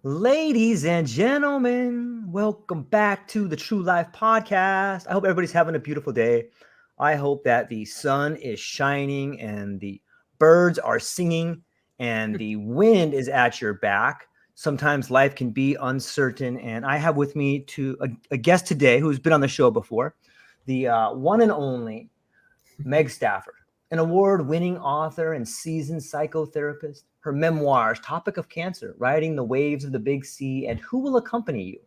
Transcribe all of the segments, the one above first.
Ladies and gentlemen, welcome back to the True Life Podcast. I hope everybody's having a beautiful day. I hope that the sun is shining and the birds are singing and the wind is at your back. Sometimes life can be uncertain, and I have with me a guest today who's been on the show before, the one and only Meg Stafford, an award-winning author and seasoned psychotherapist. Her memoirs, Topic of Cancer, Riding the Waves of the Big Sea, and Who Will Accompany You?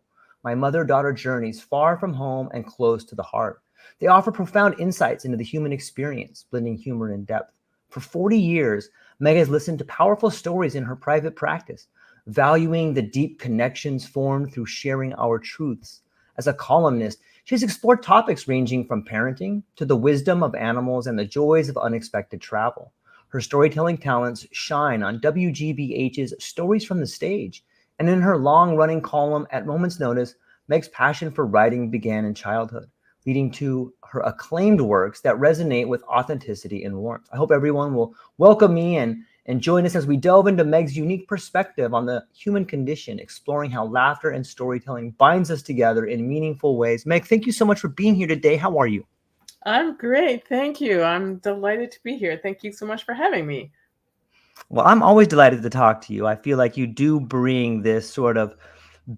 My Mother-Daughter Journeys Far from Home and Close to the Heart. They offer profound insights into the human experience, blending humor and depth. For 40 years, Meg has listened to powerful stories in her private practice, valuing the deep connections formed through sharing our truths. As a columnist, she's explored topics ranging from parenting to the wisdom of animals and the joys of unexpected travel. Her storytelling talents shine on WGBH's Stories from the Stage, and in her long-running column At Moment's Notice, Meg's passion for writing began in childhood, leading to her acclaimed works that resonate with authenticity and warmth. I hope everyone will welcome me and join us as we delve into Meg's unique perspective on the human condition, exploring how laughter and storytelling binds us together in meaningful ways. Meg, thank you so much for being here today. How are you? I'm great. Thank you. I'm delighted to be here. Thank you so much for having me. Well, I'm always delighted to talk to you. I feel like you do bring this sort of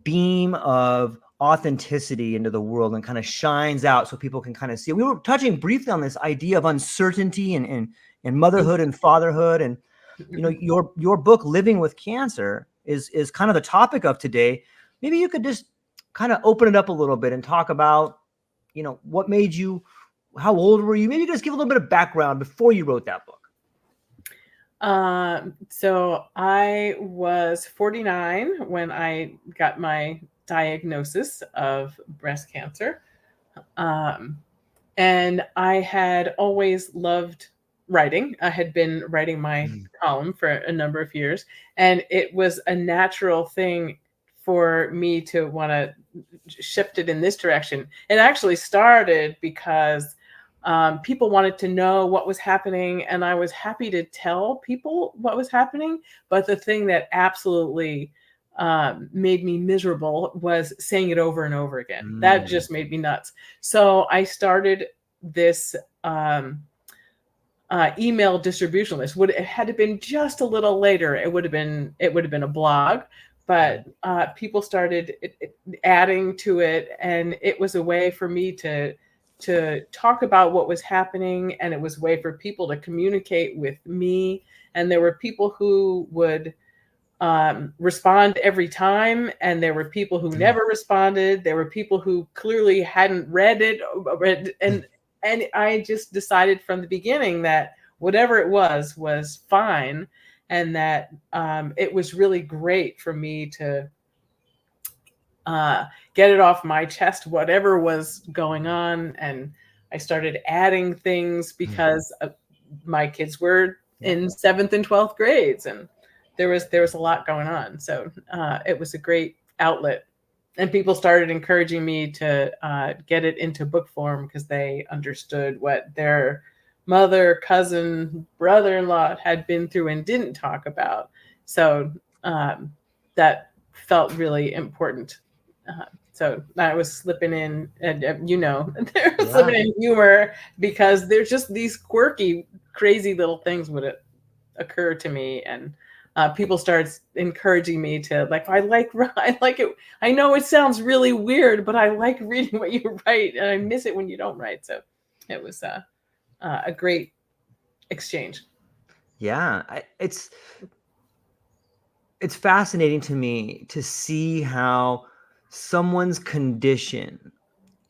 beam of authenticity into the world and kind of shines out so people can kind of see. We were touching briefly on this idea of uncertainty and motherhood and fatherhood. And, you know, your book, Living with Cancer, is kind of the topic of today. Maybe you could just kind of open it up a little bit and talk about, you know, what made you, how old were you? Maybe just give a little bit of background before you wrote that book. So I was 49 when I got my diagnosis of breast cancer. And I had always loved writing. I had been writing my column for a number of years, and it was a natural thing for me to want to shift it in this direction. It actually started because people wanted to know what was happening, and I was happy to tell people what was happening. But the thing that absolutely made me miserable was saying it over and over again. That just made me nuts. So I started this email distribution list. It had been just a little later, it would have been a blog, but people started adding to it, and it was a way for me to talk about what was happening, and it was a way for people to communicate with me. And there were people who would respond every time, and there were people who never responded. There were people who clearly hadn't read it, and I just decided from the beginning that whatever it was fine, and that it was really great for me to get it off my chest, whatever was going on. And I started adding things because my kids were in 7th and 12th grades, and there was a lot going on. So it was a great outlet, and people started encouraging me to get it into book form because they understood what their mother, cousin, brother-in-law had been through and didn't talk about. So that felt really important. So I was slipping in, slipping in humor, because there's just these quirky, crazy little things would occur to me, and people started encouraging me to, like, I like it. I know it sounds really weird, but I like reading what you write, and I miss it when you don't write. So it was a great exchange. Yeah, it's fascinating to me to see how someone's condition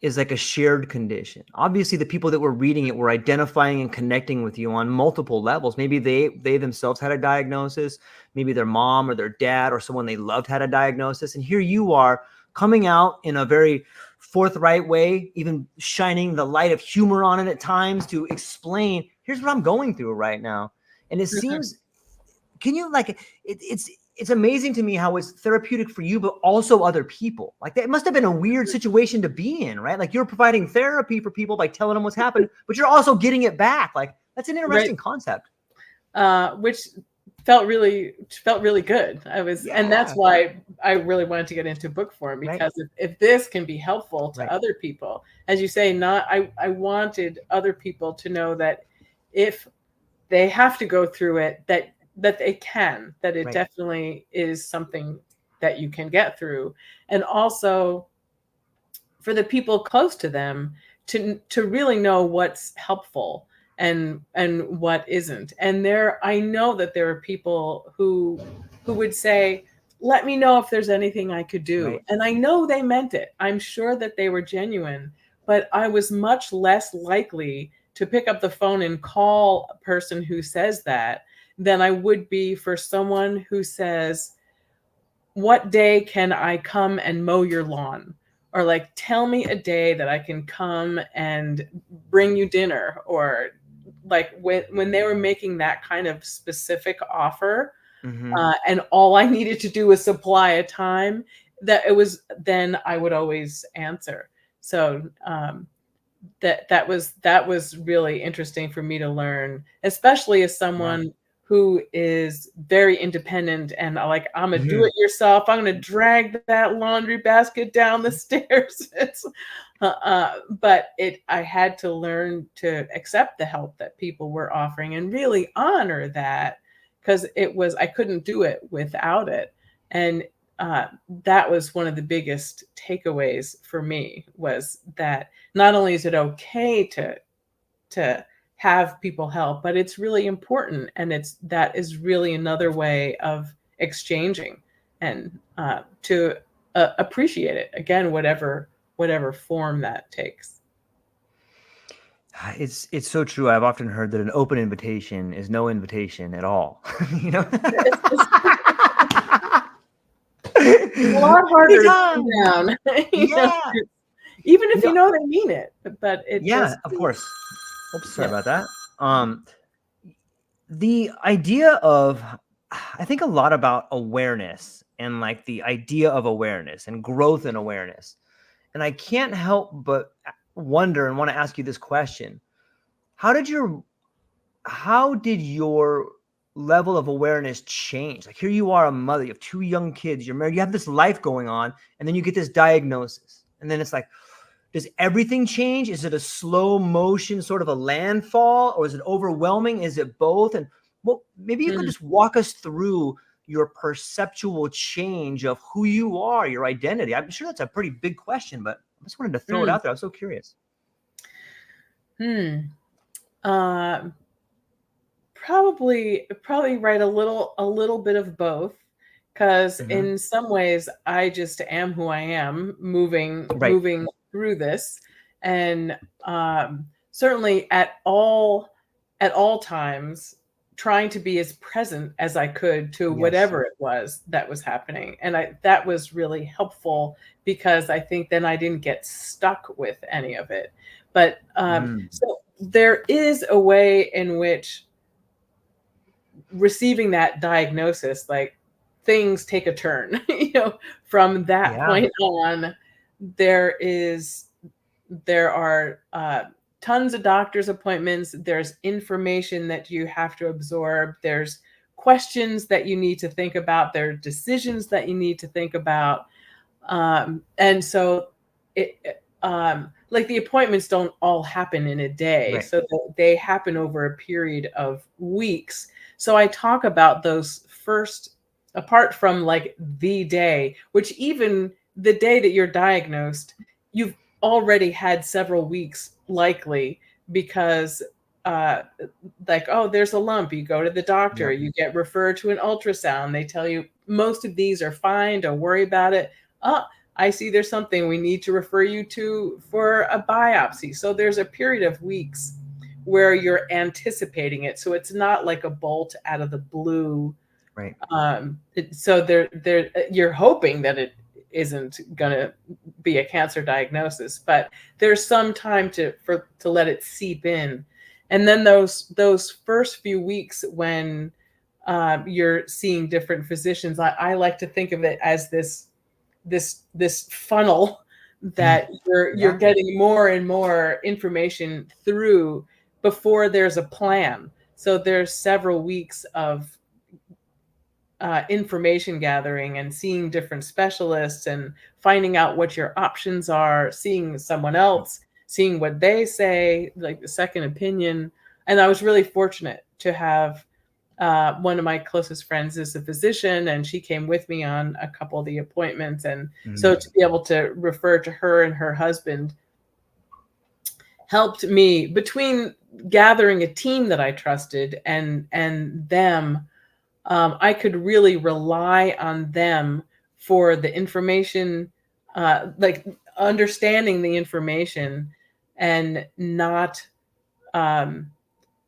is like a shared condition. Obviously, the people that were reading it were identifying and connecting with you on multiple levels. Maybe they themselves had a diagnosis. Maybe their mom or their dad or someone they loved had a diagnosis. And here you are coming out in a very forthright way, even shining the light of humor on it at times to explain, here's what I'm going through right now. And it seems, can you, like, it's amazing to me how it's therapeutic for you, but also other people. Like, that must have been a weird situation to be in, right? Like, you're providing therapy for people by telling them what's happened, but you're also getting it back. Like, that's an interesting concept. Which felt really good. And that's Yeah. why I really wanted to get into book form, Right. because if this can be helpful to Right. other people, as you say, I wanted other people to know that if they have to go through it, that they can, that it Right. definitely is something that you can get through. And also for the people close to them to really know what's helpful and what isn't. And I know that there are people who would say, let me know if there's anything I could do. Right. And I know they meant it. I'm sure that they were genuine, but I was much less likely to pick up the phone and call a person who says that than I would be for someone who says, what day can I come and mow your lawn? Or like, tell me a day that I can come and bring you dinner. Or like when they were making that kind of specific offer, and all I needed to do was supply a time, then I would always answer. So that was really interesting for me to learn, especially as someone who is very independent and like, I'm a do it yourself. I'm going to drag that laundry basket down the stairs. But I had to learn to accept the help that people were offering and really honor that, because I couldn't do it without it. And that was one of the biggest takeaways for me, was that not only is it okay to have people help, but it's really important, and that is really another way of exchanging and to appreciate it, again, whatever form that takes. It's so true. I've often heard that an open invitation is no invitation at all. You know, it's a lot harder to come down. Yeah. Even if you know they mean it, but it just, of course. Oops, sorry about that. The idea of, I think a lot about awareness, and like the idea of awareness and growth in awareness. And I can't help but wonder and want to ask you this question. How did your level of awareness change? Like, here you are, a mother, you have 2 young kids, you're married, you have this life going on, and then you get this diagnosis. And then it's like, does everything change? Is it a slow motion, sort of a landfall, or is it overwhelming? Is it both? And well, maybe you could just walk us through your perceptual change of who you are, your identity. I'm sure that's a pretty big question, but I just wanted to throw it out there. I'm so curious. Probably right, a little bit of both, because in some ways I just am who I am, moving through this, and certainly at all times trying to be as present as I could to whatever it was that was happening. And that was really helpful, because I think then I didn't get stuck with any of it. But so there is a way in which receiving that diagnosis, like, things take a turn, from that point on. There are tons of doctor's appointments. There's information that you have to absorb. There's questions that you need to think about. There are decisions that you need to think about. And so like, the appointments don't all happen in a day. So they happen over a period of weeks. So I talk about those first, apart from like the day, which even the day that you're diagnosed, you've already had several weeks likely, because like, oh, there's a lump, you go to the doctor, you get referred to an ultrasound, they tell you most of these are fine, don't worry about it. I see there's something, we need to refer you to for a biopsy. So there's a period of weeks where you're anticipating it. So it's not like a bolt out of the blue. So you're hoping that it isn't going to be a cancer diagnosis, but there's some time to let it seep in. And then those first few weeks when you're seeing different physicians, I like to think of it as this funnel that you're getting more and more information through before there's a plan. So there's several weeks of information gathering and seeing different specialists and finding out what your options are, seeing someone else, seeing what they say, like the second opinion. And I was really fortunate to have one of my closest friends is a physician, and she came with me on a couple of the appointments. And so to be able to refer to her and her husband helped me between gathering a team that I trusted and them. I could really rely on them for the information, like understanding the information and not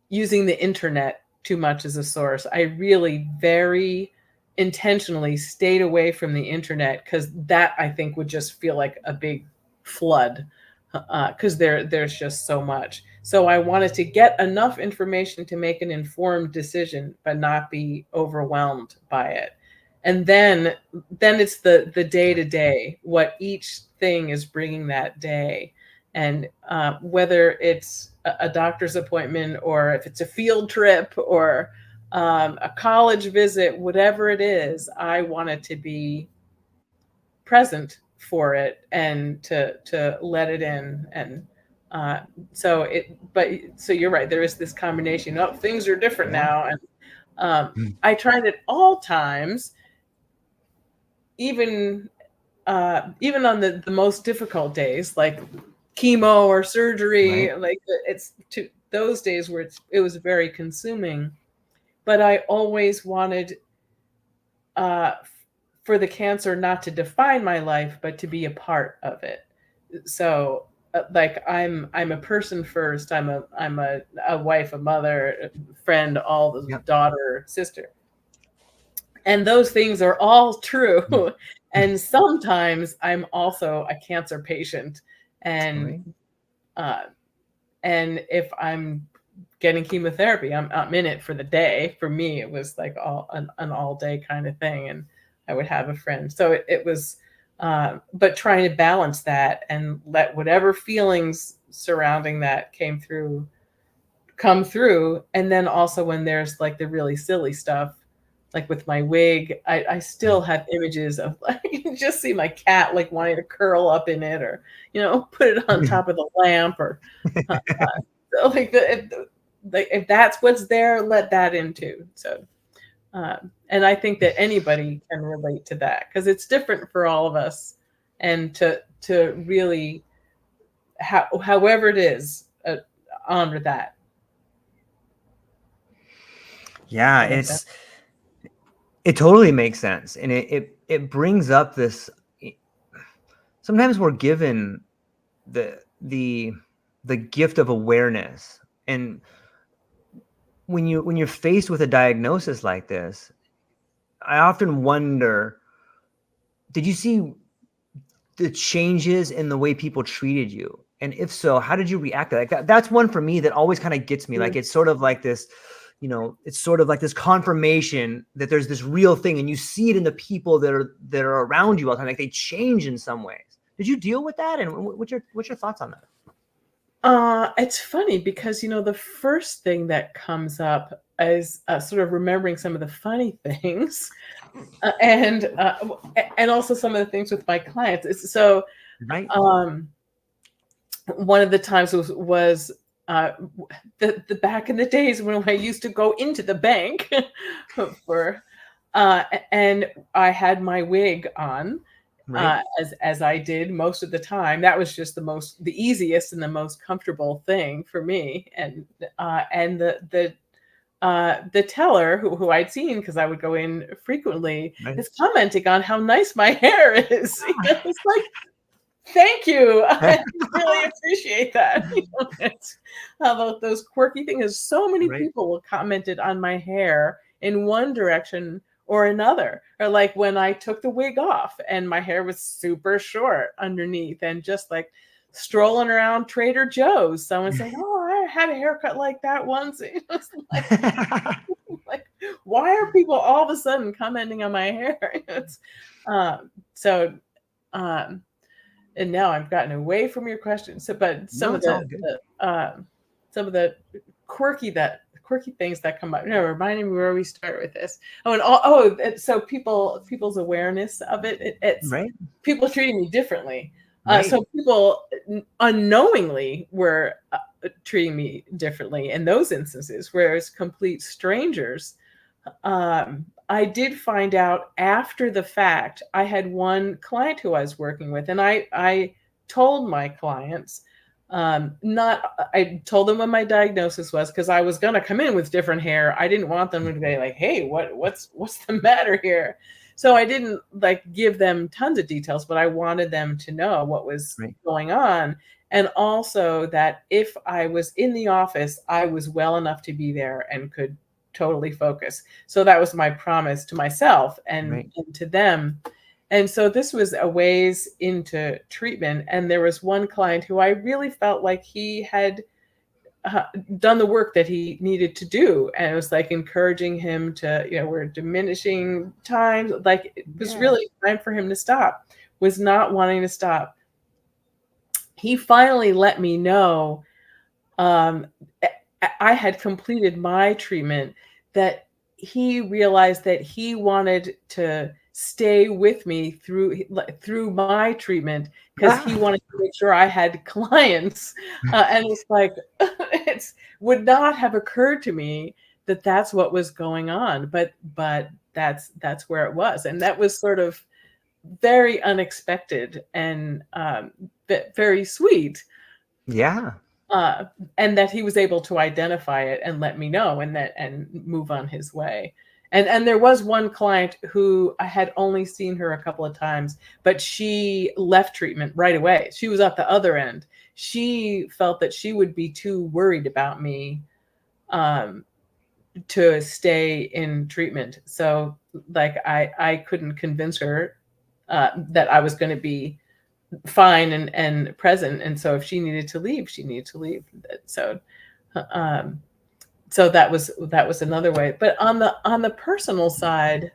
using the internet too much as a source. I really very intentionally stayed away from the internet because that I think would just feel like a big flood because there's just so much. So I wanted to get enough information to make an informed decision, but not be overwhelmed by it. And then it's the day to day, what each thing is bringing that day, and whether it's a doctor's appointment or if it's a field trip or a college visit, whatever it is, I wanted to be present for it and to let it in. And so you're right, there is this combination of things are different now, and I tried at all times, even on the most difficult days like chemo or surgery, like it's to those days where it was very consuming, but I always wanted for the cancer not to define my life, but to be a part of it. So like I'm a person first. I'm a wife, a mother, a friend, all the daughter, sister. And those things are all true. And sometimes I'm also a cancer patient. And if I'm getting chemotherapy, I'm in it for the day. For me, it was like an all day kind of thing. And I would have a friend. So it was, but trying to balance that and let whatever feelings surrounding that come through. And then also when there's like the really silly stuff, like with my wig, I still have images of like, you can just see my cat like wanting to curl up in it, or, put it on top of the lamp, or so like if that's what's there, let that in too. So, and I think that anybody can relate to that because it's different for all of us, and to really, however it is, honor that. Yeah, it totally makes sense, and it brings up this. Sometimes we're given the gift of awareness, and when you're faced with a diagnosis like this, I often wonder, did you see the changes in the way people treated you? And if so, how did you react to that? Like that's one for me that always kind of gets me. Like it's sort of like this, it's sort of like this confirmation that there's this real thing, and you see it in the people that are around you all the time. Like they change in some ways. Did you deal with that? And what's your thoughts on that? It's funny because, the first thing that comes up is sort of remembering some of the funny things and also some of the things with my clients. So, one of the times was the back in the days when I used to go into the bank and I had my wig on. As I did most of the time. That was just the easiest and the most comfortable thing for me. And the teller who I'd seen, because I would go in frequently, is commenting on how nice my hair is. It's like, thank you. I really appreciate that. How about those quirky things? So many people commented on my hair in one direction or another, or like when I took the wig off and my hair was super short underneath, and just like strolling around Trader Joe's, someone saying, "Oh, I had a haircut like that once." It was like, why are people all of a sudden commenting on my hair? And now I've gotten away from your question. So, but some of the quirky quirky things that come up. No, reminding me where we start with this. Oh, and so people's awareness of it. It's Right. people treating me differently. Right. So people unknowingly were treating me differently in those instances, whereas complete strangers. I did find out after the fact. I had one client who I was working with, and I told my clients, I told them what my diagnosis was, because I was going to come in with different hair. I didn't want them to be like, hey, what's the matter here? So I didn't like give them tons of details, but I wanted them to know what was going on. And also that if I was in the office, I was well enough to be there and could totally focus. So that was my promise to myself and to them. And so this was a ways into treatment. And there was one client who I really felt like he had done the work that he needed to do. And it was like encouraging him to, we're diminishing times. Like it was really time for him to stop, was not wanting to stop. He finally let me know I had completed my treatment, that he realized that he wanted to stay with me through my treatment, because he wanted to make sure I had clients. And it's like, it would not have occurred to me that that's what was going on, but that's where it was. And that was sort of very unexpected and very sweet. Yeah. And that he was able to identify it and let me know and move on his way. And there was one client who I had only seen her a couple of times, but she left treatment right away. She was at the other end. She felt that she would be too worried about me to stay in treatment. So like I couldn't convince her that I was going to be fine and present. And so if she needed to leave, she needed to leave. So so that was another way. But on the personal side,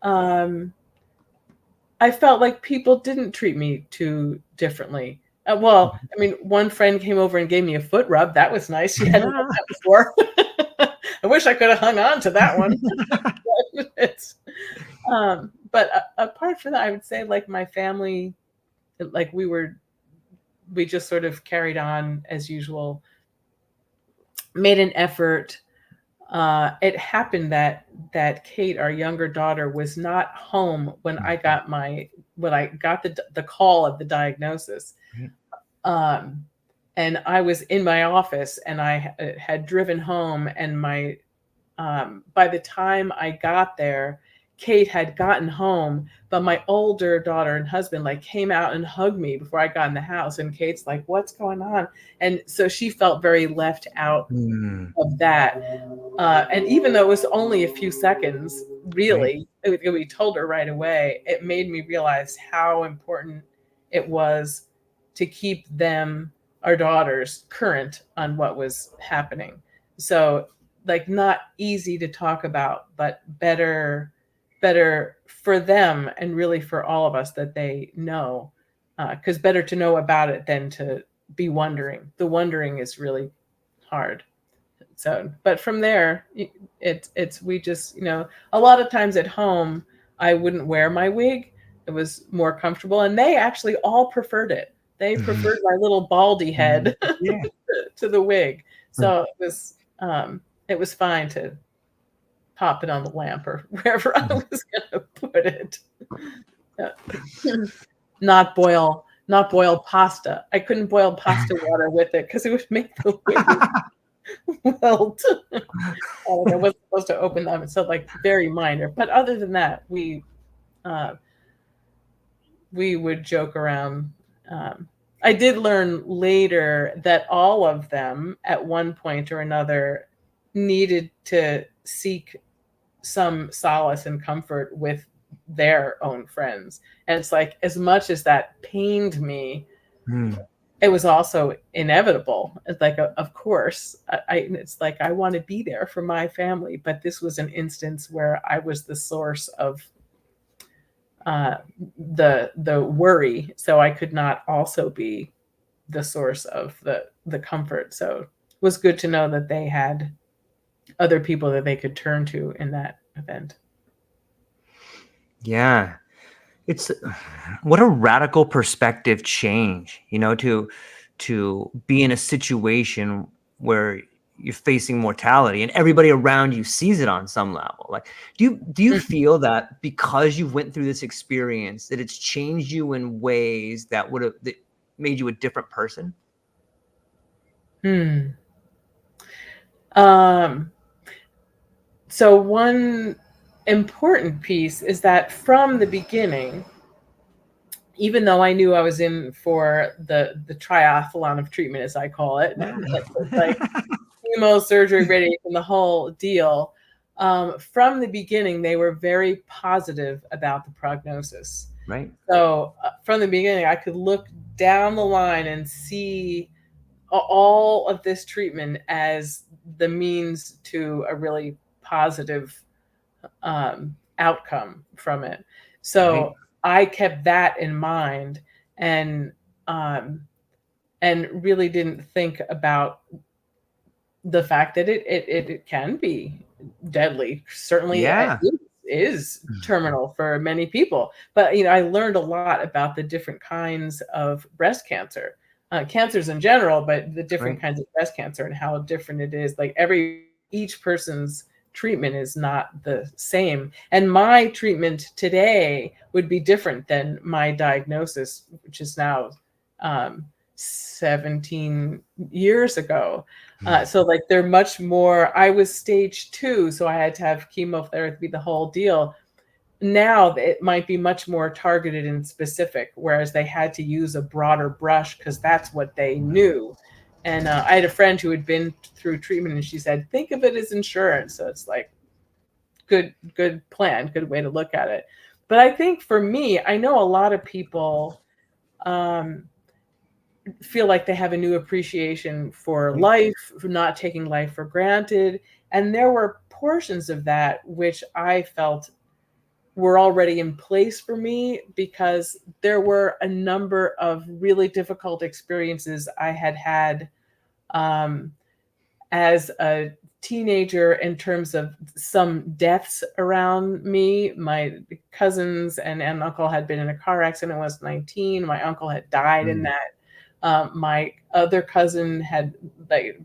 I felt like people didn't treat me too differently. Well, I mean, one friend came over and gave me a foot rub. That was nice. She hadn't done that before. I wish I could have hung on to that one. But apart from that, I would say like my family, like we just sort of carried on as usual, made an effort. It happened that Kate, our younger daughter, was not home when I got the call of the diagnosis. And I was in my office, and I had driven home, and by the time I got there, Kate had gotten home, but my older daughter and husband like came out and hugged me before I got in the house. And Kate's like, what's going on? And so she felt very left out of that. And even though it was only a few seconds, really, we told her right away, it made me realize how important it was to keep them, our daughters, current on what was happening. So like not easy to talk about, but better for them and really for all of us that they know, because better to know about it than to be wondering. The wondering is really hard. So, but from there, we just, a lot of times at home, I wouldn't wear my wig. It was more comfortable, and they actually all preferred it. They preferred my little baldy head to the wig. So it was fine to pop it on the lamp or wherever I was going to put it. Not boil pasta. I couldn't boil pasta water with it because it would make the wig wilt. I wasn't supposed to open them. So like very minor. But other than that, we would joke around. I did learn later that all of them at one point or another needed to seek some solace and comfort with their own friends. And it's like, as much as that pained me, it was also inevitable. It's like, of course, it's like, I want to be there for my family. But this was an instance where I was the source of the worry. So I could not also be the source of the comfort. So it was good to know that they had other people that they could turn to in that event. Yeah. It's what a radical perspective change, to be in a situation where you're facing mortality and everybody around you sees it on some level. Like, do you feel that because you went through this experience that it's changed you in ways that made you a different person? So one important piece is that from the beginning, even though I knew I was in for the triathlon of treatment, as I call it, like chemo, surgery, radiation, the whole deal, from the beginning, they were very positive about the prognosis. Right. So from the beginning, I could look down the line and see all of this treatment as the means to a really positive outcome from it. So Right. I kept that in mind, and really didn't think about the fact that it can be deadly. Certainly, Yeah. it is terminal for many people. But I learned a lot about the different kinds of breast cancer, cancers in general, but the different Right. kinds of breast cancer and how different it is. Like each person's treatment is not the same, and my treatment today would be different than my diagnosis, which is now 17 years ago. So like they're much more. I was stage 2, so I had to have chemotherapy, the whole deal. Now it might be much more targeted and specific, whereas they had to use a broader brush because that's what they knew. And I had a friend who had been through treatment, and she said, think of it as insurance. So it's like good plan, good way to look at it. But I think for me, I know a lot of people feel like they have a new appreciation for life, for not taking life for granted. And there were portions of that which I felt were already in place for me, because there were a number of really difficult experiences I had as a teenager, in terms of some deaths around me. My cousins and uncle had been in a car accident when I was 19. My uncle had died in that. My other cousin had had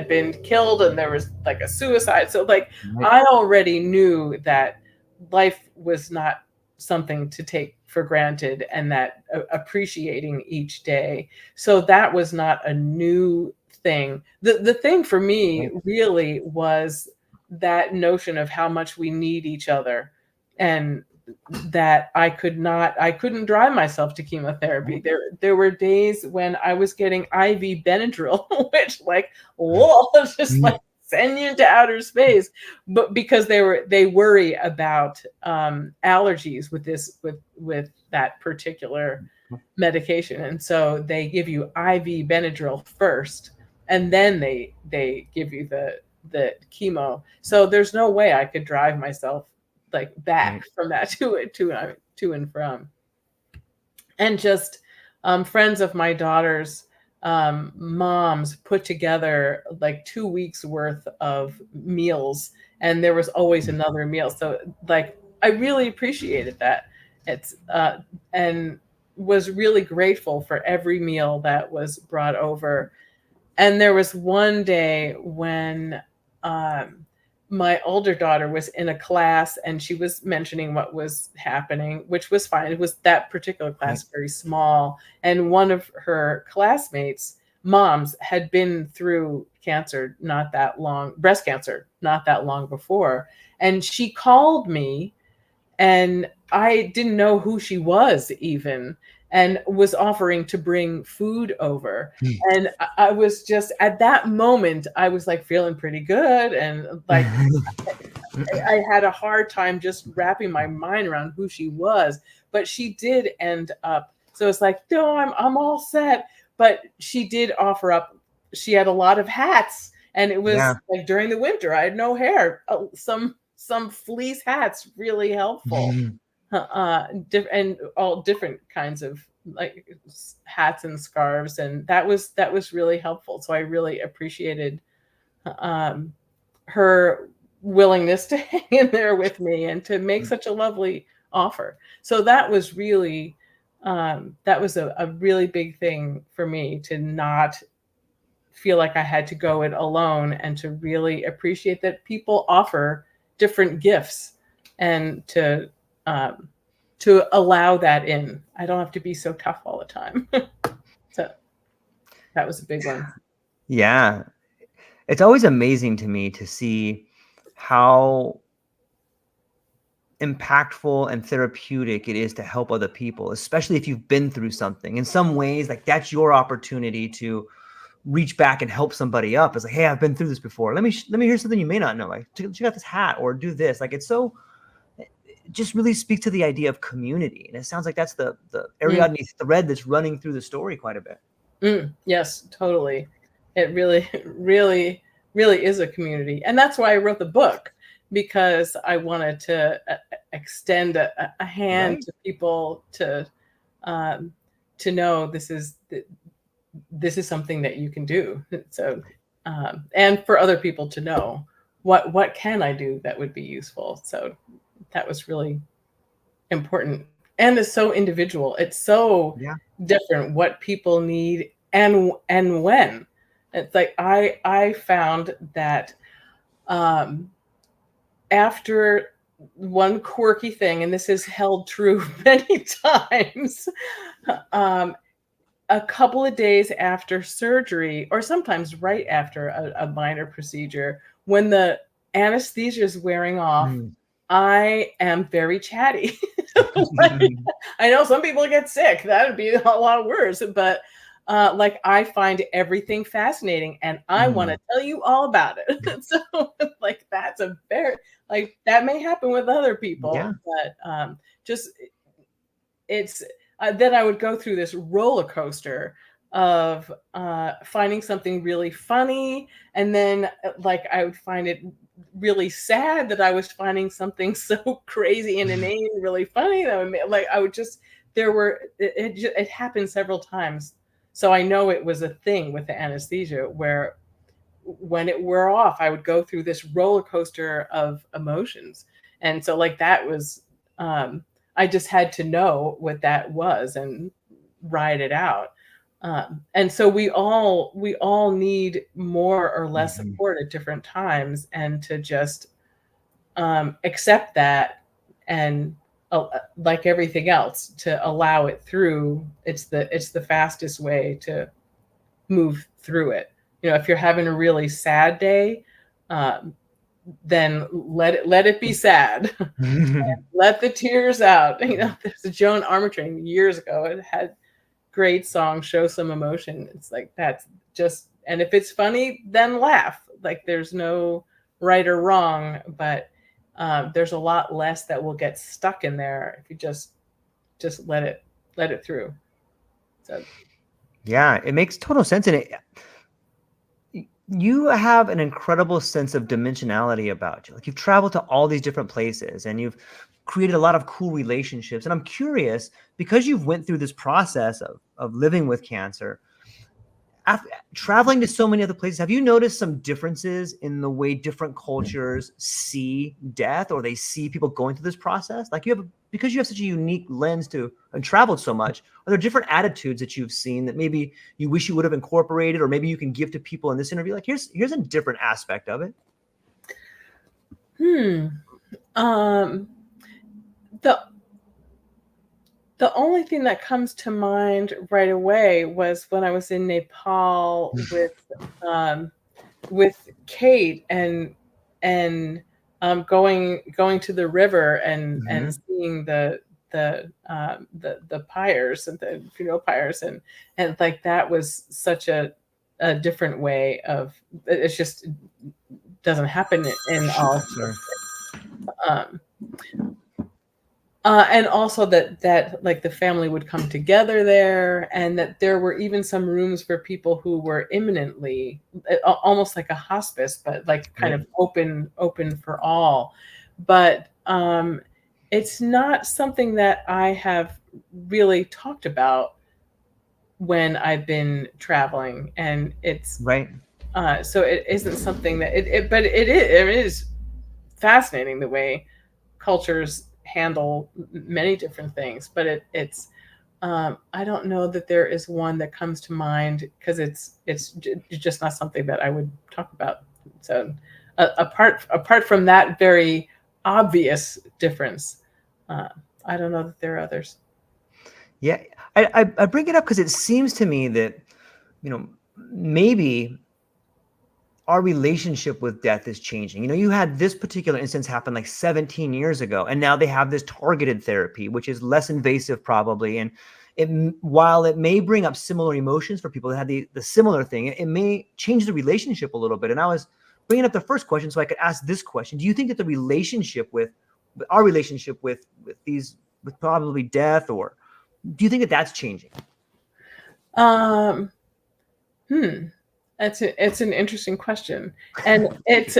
been killed, and there was like a suicide. So like I already knew that life was not something to take for granted, and that appreciating each day. So that was not a new thing. The thing for me really was that notion of how much we need each other, and that I couldn't drive myself to chemotherapy. There were days when I was getting IV Benadryl, which like, whoa, just like send you into outer space. But because they worry about allergies with that particular medication, and so they give you IV Benadryl first, and then they give you the chemo. So there's no way I could drive myself like back from that to and from. And just friends of my daughter's moms put together like 2 weeks worth of meals, and there was always another meal. So like I really appreciated that. It's and was really grateful for every meal that was brought over. And there was one day when my older daughter was in a class, and she was mentioning what was happening, which was fine. It was that particular class, very small. And one of her classmates' moms had been through cancer breast cancer, not that long before. And she called me, and I didn't know who she was even, and was offering to bring food over. And I was just, at that moment, I was like feeling pretty good. And like, I had a hard time just wrapping my mind around who she was, but she did end up. So it's like, no, I'm all set. But she did offer up. She had a lot of hats, and it was like during the winter. I had no hair. Some fleece hats, really helpful. And all different kinds of like hats and scarves, and that was really helpful. So I really appreciated her willingness to hang in there with me and to make such a lovely offer. So that was really that was a really big thing for me, to not feel like I had to go it alone, and to really appreciate that people offer different gifts, and to allow that in. I don't have to be so tough all the time. So that was a big one. Yeah. It's always amazing to me to see how impactful and therapeutic it is to help other people, especially if you've been through something. In some ways, like, that's your opportunity to reach back and help somebody up. It's like, hey, I've been through this before. Let me hear something you may not know. Like, check out this hat, or do this. Like, it's so, it just really speaks to the idea of community. And it sounds like that's the Ariadne thread that's running through the story quite a bit. Yes, totally. It really, really, really is a community. And that's why I wrote the book, because I wanted to extend a hand to people to know this is something that you can do. So, and for other people to know what can I do that would be useful. So that was really important. And it's so individual. It's so different what people need and when. It's like I found that after one quirky thing, and this is held true many times, a couple of days after surgery, or sometimes right after a minor procedure, when the anesthesia is wearing off, I am very chatty. Like, I know some people get sick. That would be a lot worse, but like, I find everything fascinating, and I want to tell you all about it. So like, that's a very, like, that may happen with other people, but just it's then I would go through this roller coaster of finding something really funny, and then like I would find it really sad that I was finding something so crazy and inane really funny that would make, like, I would just, it happened several times. So I know it was a thing with the anesthesia, where when it wore off, I would go through this roller coaster of emotions. And so like, that was I just had to know what that was and ride it out. And so we all need more or less support at different times, and to just accept that, and like everything else, to allow it through. It's the fastest way to move through it. You know, if you're having a really sad day, then let it be sad. Let the tears out. You know, there's a Joan Armatrading years ago. It had great song, Show Some Emotion. It's like, that's just, and if it's funny, then laugh. Like, there's no right or wrong, but there's a lot less that will get stuck in there if you just let it through. So yeah, it makes total sense. And you have an incredible sense of dimensionality about you. Like, you've traveled to all these different places, and you've created a lot of cool relationships. And I'm curious, because you've went through this process of living with cancer, after traveling to so many other places, have you noticed some differences in the way different cultures see death, or they see people going through this process? Like, because you have such a unique lens to, and traveled so much, are there different attitudes that you've seen that maybe you wish you would have incorporated, or maybe you can give to people in this interview? Like, here's a different aspect of it. The only thing that comes to mind right away was when I was in Nepal with Kate, and going to the river and seeing the pyres, and the funeral pyres, and like, that was such a different way of, it's just doesn't happen in all. And also that like, the family would come together there, and that there were even some rooms for people who were imminently, almost like a hospice, but like kind of open for all. But it's not something that I have really talked about when I've been traveling, and it's Right. so it isn't something that but it is fascinating the way cultures handle many different things, but it's I don't know that there is one that comes to mind, because it's just not something that I would talk about. So apart from that very obvious difference, uh, I don't know that there are others. Yeah, I bring it up because it seems to me that, maybe our relationship with death is changing. You had this particular instance happen like 17 years ago, and now they have this targeted therapy, which is less invasive probably. And while it may bring up similar emotions for people that had the similar thing, it may change the relationship a little bit. And I was bringing up the first question so I could ask this question. Do you think that the relationship with our relationship with probably death, or do you think that that's changing? Um, hmm. It's an interesting question, and it's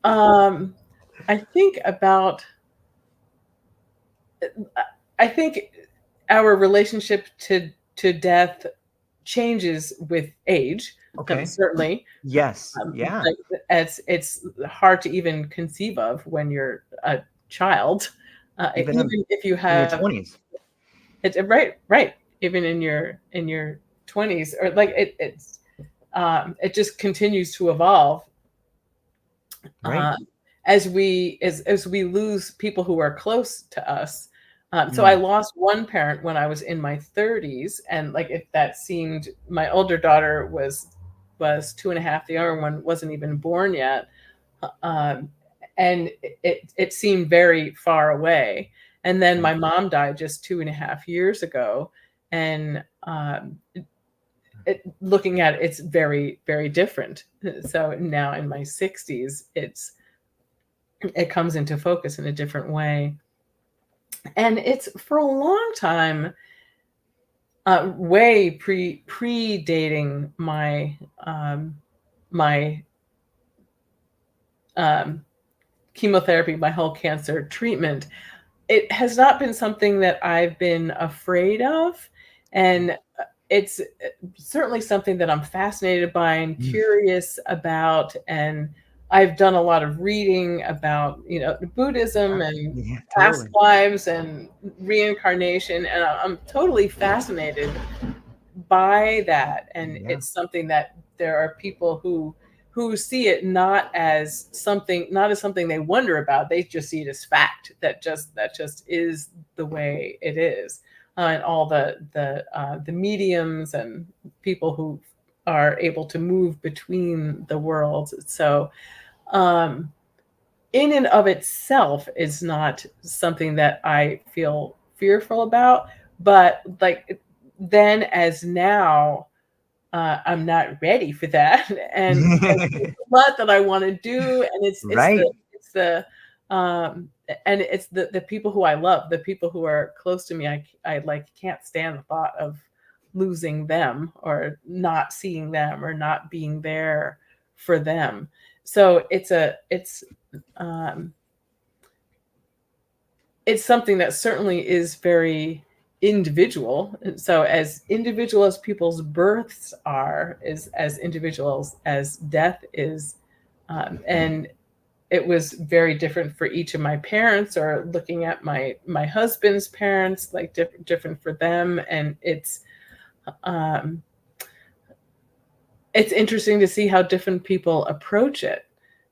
I think about I think our relationship to death changes with age. Okay. Certainly, Yes. Yeah. like, it's hard to even conceive of when you're a child, Even even if you in your have 20s. it. Right, even in your 20s, or like it just continues to evolve, Right. uh, as we lose people who are close to us. So I Mm. lost one parent when I was in my 30s, and like that seemed, my older daughter was 2.5, the younger one wasn't even born yet, um, and it seemed very far away. And then Right. my mom died just 2.5 years ago, and looking at it, it's very, very different. So now in my 60s, it comes into focus in a different way. And it's for a long time, way predating my um, chemotherapy, my whole cancer treatment. It has not been something that I've been afraid of, and it's certainly something that I'm fascinated by and Mm. curious about. And I've done a lot of reading about, Buddhism and Yeah, past totally. lives and reincarnation, and I'm totally fascinated by that. And Yeah. it's something that there are people who see it not as something they wonder about. They just see it as fact, that just is the way it is. And all the mediums and people who are able to move between the worlds. So um in and of itself is not something that I feel fearful about, but like then as now, I'm not ready for that, and there's a lot that I want to do, and Right. it's the people who I love, the people who are close to me. I like can't stand the thought of losing them, or not seeing them, or not being there for them. So um, it's something that certainly is very individual. And so as individual as people's births are, is as individuals as death is. And it was very different for each of my parents, or looking at my husband's parents, like different for them. And um, it's interesting to see how different people approach it.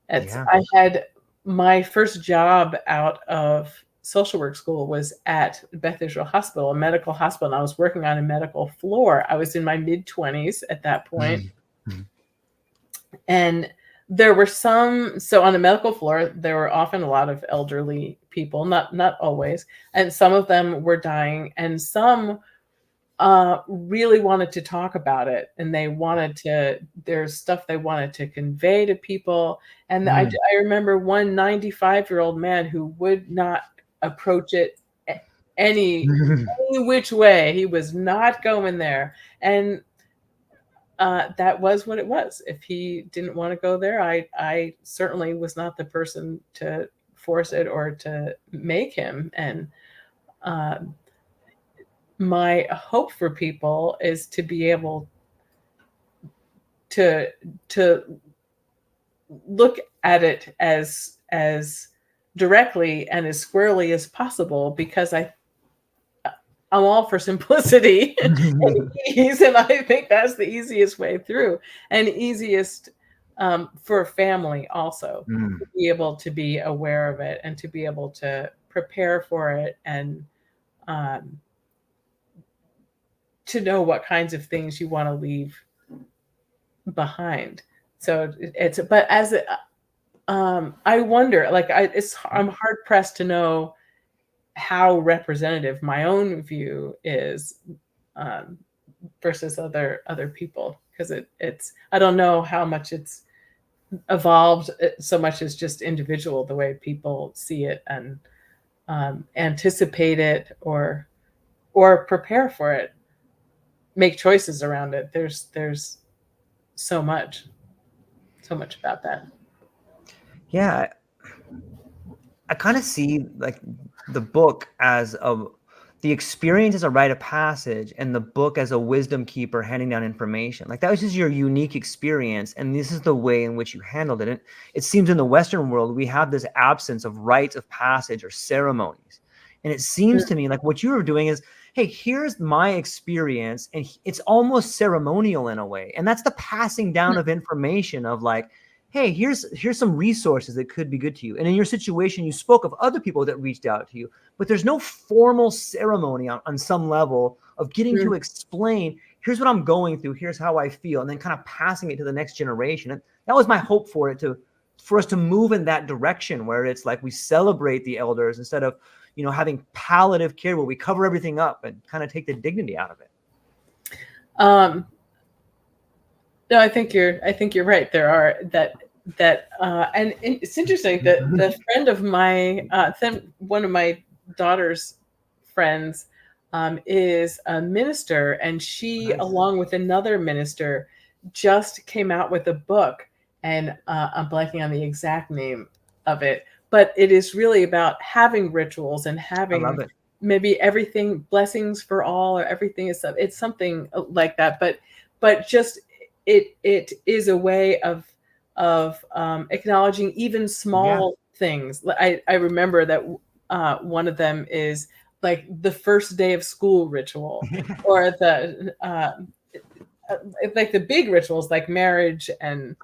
Yeah. I had my first job out of social work school was at Beth Israel Hospital, a medical hospital, and I was working on a medical floor. I was in my mid-20s at that point, Mm. Mm. and there were so on the medical floor, there were often a lot of elderly people, not always, and some of them were dying, and some really wanted to talk about it, and there's stuff they wanted to convey to people. And Mm. I remember one 95-year-old man who would not approach it any which way. He was not going there. And that was what it was. If he didn't want to go there, I certainly was not the person to force it or to make him. And um, my hope for people is to be able to look at it as directly and as squarely as possible, because I'm all for simplicity and ease, and I think that's the easiest way through, and easiest for a family also, to be able to be aware of it and to be able to prepare for it, and to know what kinds of things you want to leave behind. So it's, but as I wonder, like I'm hard pressed to know how representative my own view is versus other people, because it's I don't know how much it's evolved so much as just individual, the way people see it and anticipate it or prepare for it, make choices around it. There's so much about that. Yeah, I kind of see like the book as the experience as a rite of passage, and the book as a wisdom keeper handing down information. Like that was just your unique experience, and this is the way in which you handled it. And it seems in the Western world we have this absence of rites of passage or ceremonies, and it seems to me like what you were doing is, hey, here's my experience, and it's almost ceremonial in a way, and that's the passing down of information of like, hey, here's some resources that could be good to you. And in your situation, you spoke of other people that reached out to you, but there's no formal ceremony on some level of getting to explain, here's what I'm going through, here's how I feel, and then kind of passing it to the next generation. And that was my hope for us to move in that direction, where it's like we celebrate the elders instead of, having palliative care where we cover everything up and kind of take the dignity out of it. No, I think you're right. There are and it's interesting that the friend of my one of my daughter's friends is a minister, and she, along with another minister, just came out with a book, and I'm blanking on the exact name of it, but it is really about having rituals and having maybe everything, blessings for all, or everything is, it's something like that, but just it is a way of acknowledging even small things. I remember that one of them is like the first day of school ritual, or the like the big rituals like marriage and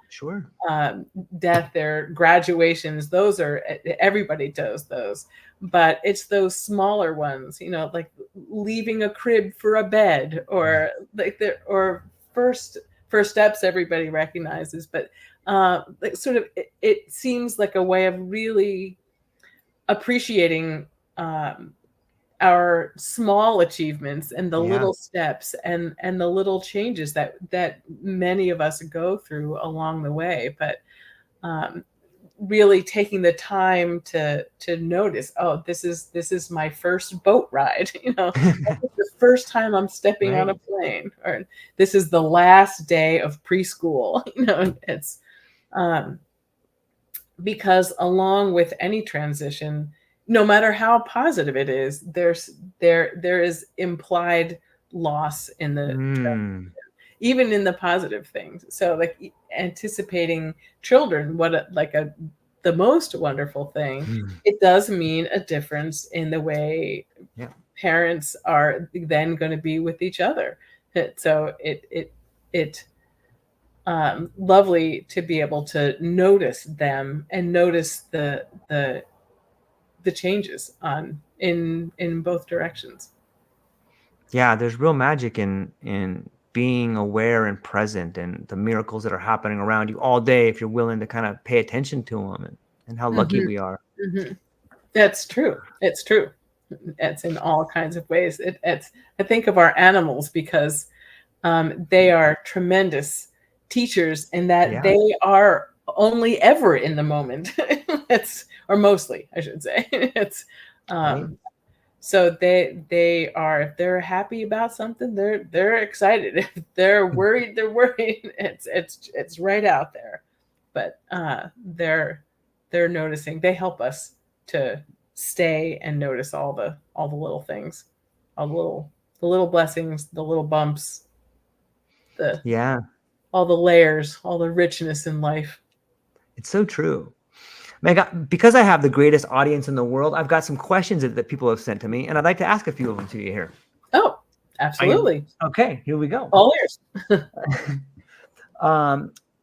death, their graduations. Those are, everybody does those, but it's those smaller ones, like leaving a crib for a bed, or like or first steps everybody recognizes, but like sort of it seems like a way of really appreciating our small achievements and the little steps and the little changes that many of us go through along the way, but really taking the time to notice, oh, this is my first boat ride, this is the first time I'm stepping on a plane, or this is the last day of preschool. It's because along with any transition, no matter how positive it is, there is implied loss in the transition, even in the positive things. So like anticipating children, the most wonderful thing, it does mean a difference in the way parents are then going to be with each other. So it lovely to be able to notice them and notice the changes in both directions. Yeah, there's real magic in being aware and present, and the miracles that are happening around you all day if you're willing to kind of pay attention to them, and how lucky we are. That's true. It's true. It's in all kinds of ways. I think of our animals, because they are tremendous teachers in that they are only ever in the moment. Or mostly, I should say. It's so they are, if they're happy about something, they're excited. If they're worried, they're worried. It's right out there. But they're noticing. They help us to stay and notice all the little things, all the little little blessings, the little bumps, Yeah, all the layers, all the richness in life. it's so true. Meg, because I have the greatest audience in the world, I've got some questions that people have sent to me, and I'd like to ask a few of them to you here. Oh, absolutely. Okay, here we go. All ears.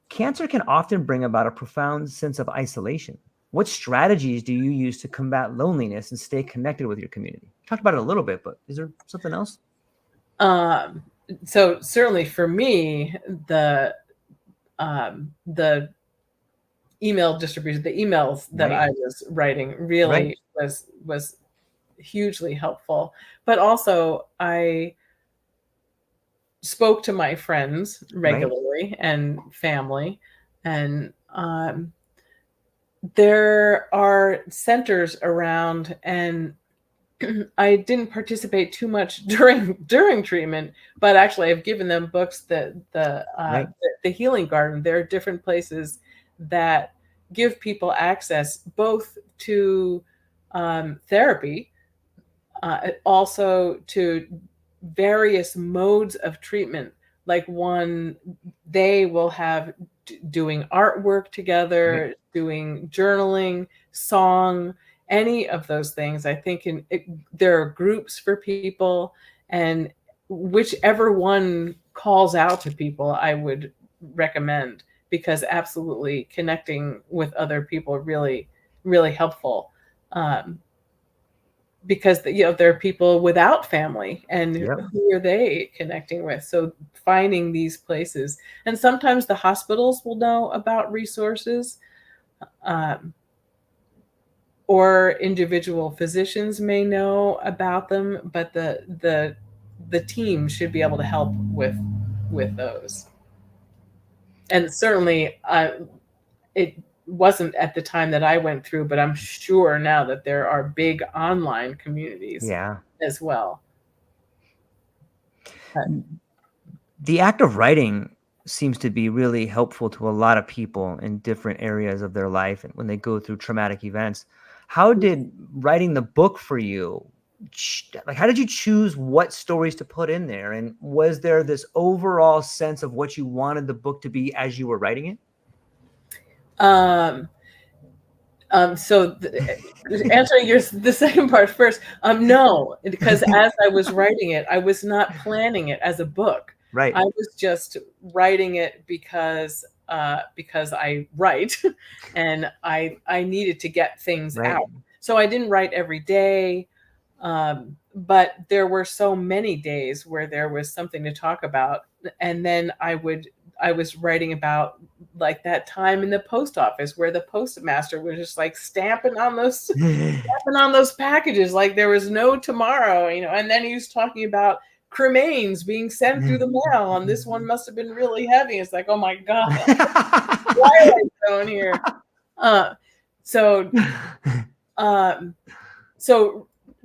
Cancer can often bring about a profound sense of isolation. What strategies do you use to combat loneliness and stay connected with your community? You talked about it a little bit, but is there something else? So certainly for me, the email distribution, the emails that I was writing really was hugely helpful. But also I spoke to my friends regularly and family, and there are centers around, and I didn't participate too much during treatment, but actually I've given them books that the Healing Garden. There are different places that give people access both to therapy, also to various modes of treatment. Like one, they will have doing artwork together, doing journaling, song, any of those things. I think there are groups for people, and whichever one calls out to people, I would recommend, because absolutely connecting with other people are really, really helpful. Because there are people without family, and who are they connecting with? So finding these places, and sometimes the hospitals will know about resources, or individual physicians may know about them, but the team should be able to help with those. And certainly it wasn't at the time that I went through, but I'm sure now that there are big online communities as well. The act of writing seems to be really helpful to a lot of people in different areas of their life and when they go through traumatic events. How did writing the book for you, how did you choose what stories to put in there? And was there this overall sense of what you wanted the book to be as you were writing it? So answering the second part first, no, because as I was writing it, I was not planning it as a book. I was just writing it because I write, and I needed to get things out. So I didn't write every day, but there were so many days where there was something to talk about, and then I was writing about like that time in the post office where the postmaster was just like stamping on those packages like there was no tomorrow, and then he was talking about cremains being sent through the mail, and this one must have been really heavy. It's like, oh my God, why am I going here? So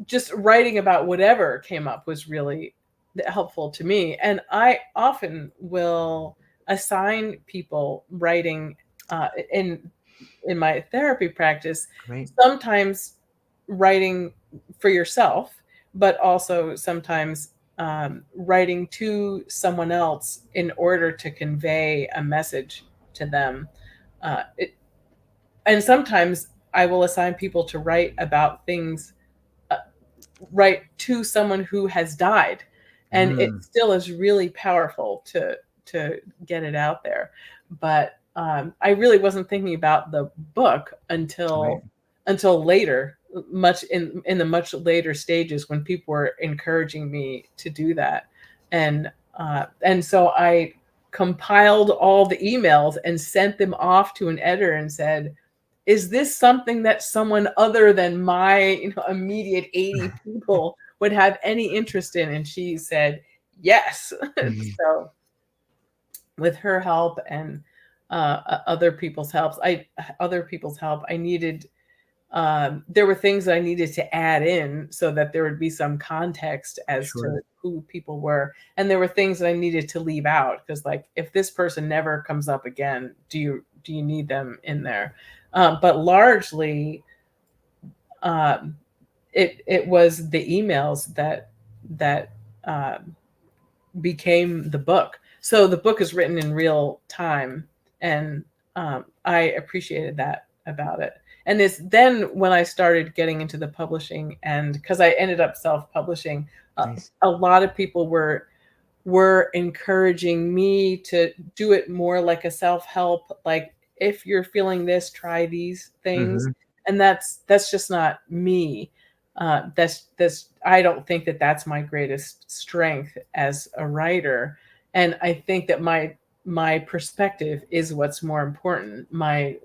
just writing about whatever came up was really helpful to me. And I often will assign people writing in my therapy practice, sometimes writing for yourself, but also sometimes writing to someone else in order to convey a message to them. And sometimes I will assign people to write about things, write to someone who has died. And it still is really powerful to get it out there. But I really wasn't thinking about the book until later, much in the much later stages, when people were encouraging me to do that. And so I compiled all the emails and sent them off to an editor and said, is this something that someone other than my immediate 80 people would have any interest in? And she said, yes. So with her help and other people's help, I needed, there were things I needed to add in so that there would be some context as to who people were. And there were things that I needed to leave out, because like, if this person never comes up again, do you need them in there? But largely, it was the emails that became the book. So the book is written in real time, and I appreciated that about it. And it's then when I started getting into the publishing, and because I ended up self-publishing, Nice. a lot of people were encouraging me to do it more like a self-help, like if you're feeling this, try these things. And that's just not me. That's I don't think that that's my greatest strength as a writer. And I think that my perspective is what's more important. My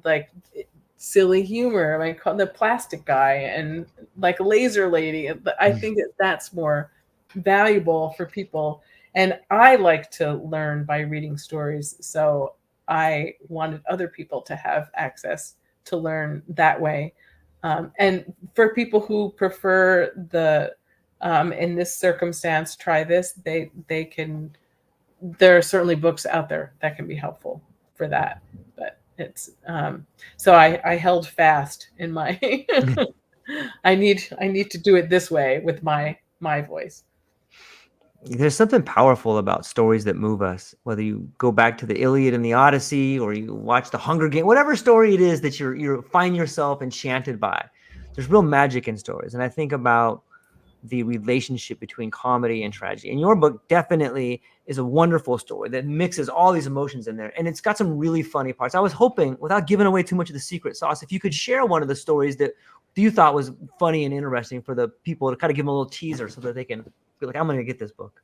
like silly humor, like the plastic guy and like laser lady. I think that that's more valuable for people. And I like to learn by reading stories. So I wanted other people to have access to learn that way. And for people who prefer the, in this circumstance, try this, they can, there are certainly books out there that can be helpful for that. But it's, so I held fast in my, I need to do it this way with my voice. There's something powerful about stories that move us, whether you go back to the Iliad and the Odyssey, or you watch the Hunger Games, whatever story it is that you find yourself enchanted by. There's real magic in stories. And I think about the relationship between comedy and tragedy. And your book definitely is a wonderful story that mixes all these emotions in there. And it's got some really funny parts. I was hoping, without giving away too much of the secret sauce, if you could share one of the stories that you thought was funny and interesting for the people, to kind of give them a little teaser so that they can be like, I'm going to get this book.